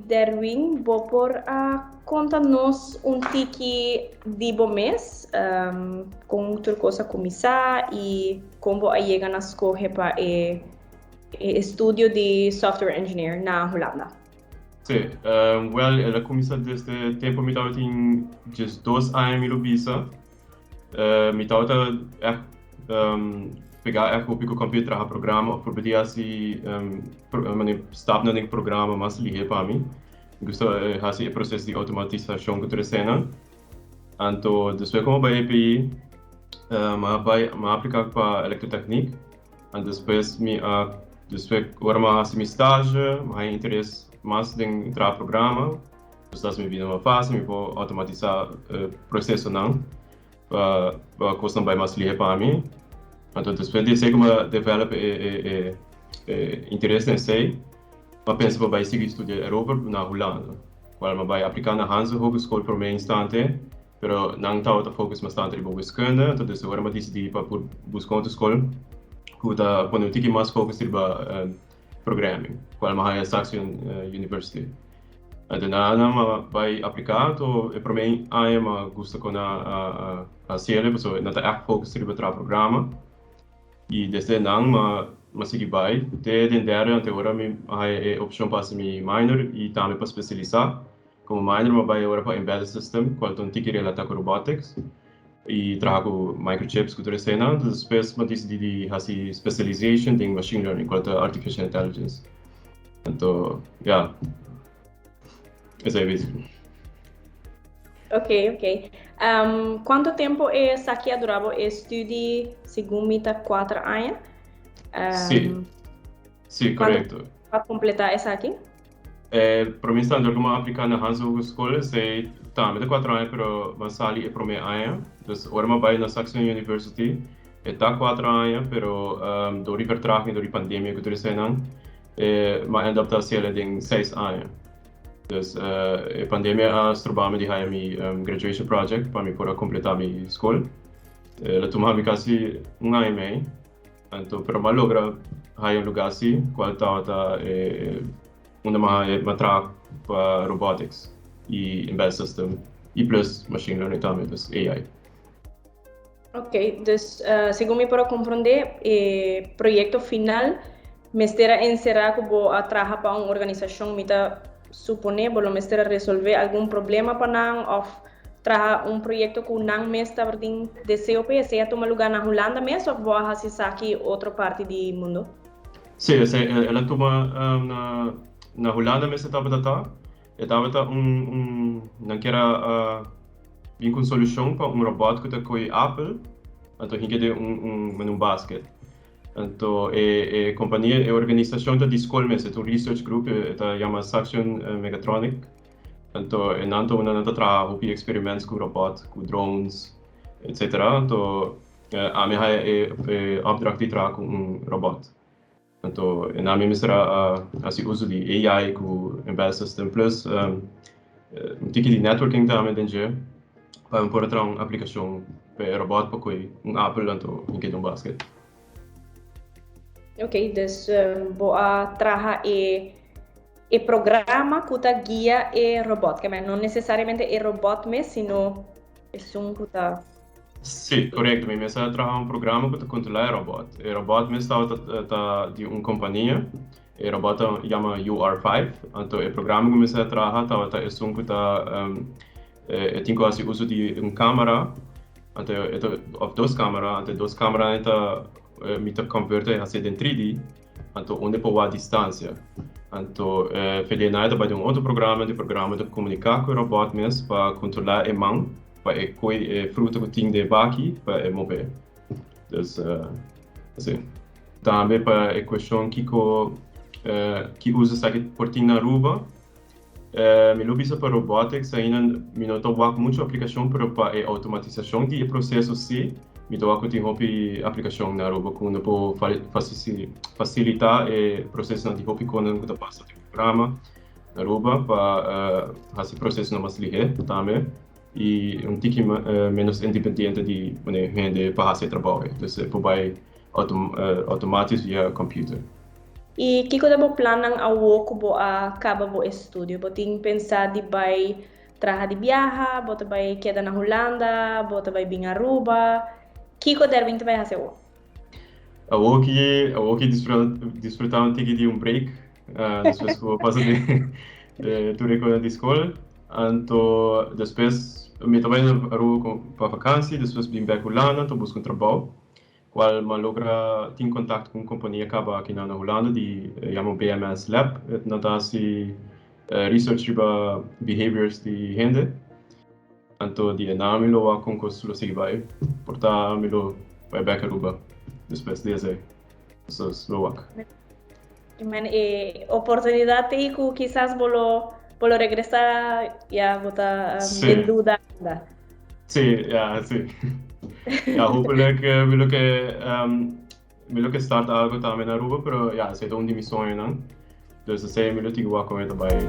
Derwin, vou por conta-nos tiki de bom mês, com outra coisa começar e como a chega na escola para estúdio de software engineer na Holanda. Sim, ela começa desde tempo me estava em just 2 anos no visa, me estava pegar o computer a programa, por poder assim, stap no programa mas liga para mim, gosto fazer o processo de automatização que tu cena, então depois como vai API, me aplicar para eletrotecnia, e depois depois agora me faço meu estágio, me interesse mais em entrar programa, estás me vindo uma fase, me vou automatizar processo não, para coisa vai mais liga para mim. Então, depois de ser como develop interesse em sei, eu penso que vai seguir estudar Europa na Holanda. Qual vai aplicar na Hanse Hogeschool por meio instante, pero não está o foco bastante em wiskunde, então agora eu decidi para buscar outra escola, que está quando eu tenho mais foco em programming, qual é a Saxion University. Então, não vai aplicar, então para mim, eu gosto com a CL, porque não está foco em programa. E desde não, mas segui vai. Desde então, até agora, a opção para ser minor e também para especializar. Como minor, mas vai agora para embedded system, qual tem que relatar com robotics. E trago microchips que tu cena, depois mas decidi fazer specialization em machine learning, qual é artificial intelligence. Então, yeah, isso é isso. Ok. Quanto tempo é aqui durava estudo segundo 4 anos? Sim, correto. Para completar essa aqui? Para mim, standard como aplicar na Hansa Hogeschool, sei também de 4 anos, mas ali é para mim ano. Então, agora eu vou na Saxion University, está 4 anos, mas do vertraging, do pandemia que tu não, mas ainda está sendo em 6 anos. Então, a pandemia estrobou-me de fazer meu graduation project para me poder completar minha escola. Ela tomou quase 1 ano e meio. Então, para eu lograr fazer lugar assim, qual está onde eu trabalho para robotics e embedded system e plus machine learning também, plus AI. Ok, então, segundo eu posso compreender, o projeto final me estará encerrar que vou trabalhar para uma organização que supone que me estará resolver algum problema para não ou trabalhar projeto que não me está perdendo de COP, seja tomar lugar na Holanda mesmo ou vou fazer aqui outra parte do mundo? Sim, ela toma na Holanda mesmo estava não quero vir com solução para robot que com Apple, então a gente tem um basket. Então a companhia, a organização da escola mesmo, um research group, está chama Saxion Mechatronic. Então não está trabalhando experimentos com robot, com drones, etc. Então a minha é opdracht de trabalhar com robot. Então, na minha será assim uso de AI com embedded system plus tipo de networking também dentro para poder ter uma aplicação para robot para que Apple então em um basket. Ok, então vou trabalhar e programa que está guia e robótica, mas não necessariamente é robot mesmo, sino é que está... Sim, correto. Mas eu trabalho programa que controla o robot. O robot mesmo está de uma companhia. O robot chama UR5. Então, o programa que eu trabalho está que eu tenho assim uso de uma câmera. Então, of duas câmeras. Então, duas câmeras então me converte a ser em 3D. Então, onde pode a distância. Então, feliz nada vai de um outro programa de comunicar com o robot mesmo para controlar a mão. Para fruta que tem de baqui para mover. Então, assim, também para a questão que usa essa portinha na rua, me lubisa para robotics ainda me não estou muito aplicação para a automatização de processo sim, me estou a ter aplicação na rua que não pode facilitar o processo de hobby quando está passa de programa na rua para fazer processo não mais ligeiro também e tique menos independente de gente para fazer trabalho. Então, vai automático via computer. E que coisa bo planang a work bo a acaba bo estudo? Bo ting pensar de vai trabalhar de viaja, bo te vai quedar na Holanda, bo te vai vir a Aruba. Que coisa deve te vai fazer? A Woki desfrutar um tique de um break, depois que eu passo de tudo de escola, então depois me também aro para vacância, depois vim para Holanda, estou buscando trabalho, qual me logra ter contato com uma companhia acaba aqui na Holanda, de chama BMS Lab, na dasi research über behaviors de gente, então de nome lo a concurso lo seguir vai, portar me lo vai back a Aruba. Depois desse, isso Slovak. Man, oportunidade que quizás bolo regresar ya bota en duda. Sí, ja, sí. Ja, hopelijk wil ik start algo también en Aruba, pero ja, se donde mi sueño, ¿no? Dus se me lo digo a comer también.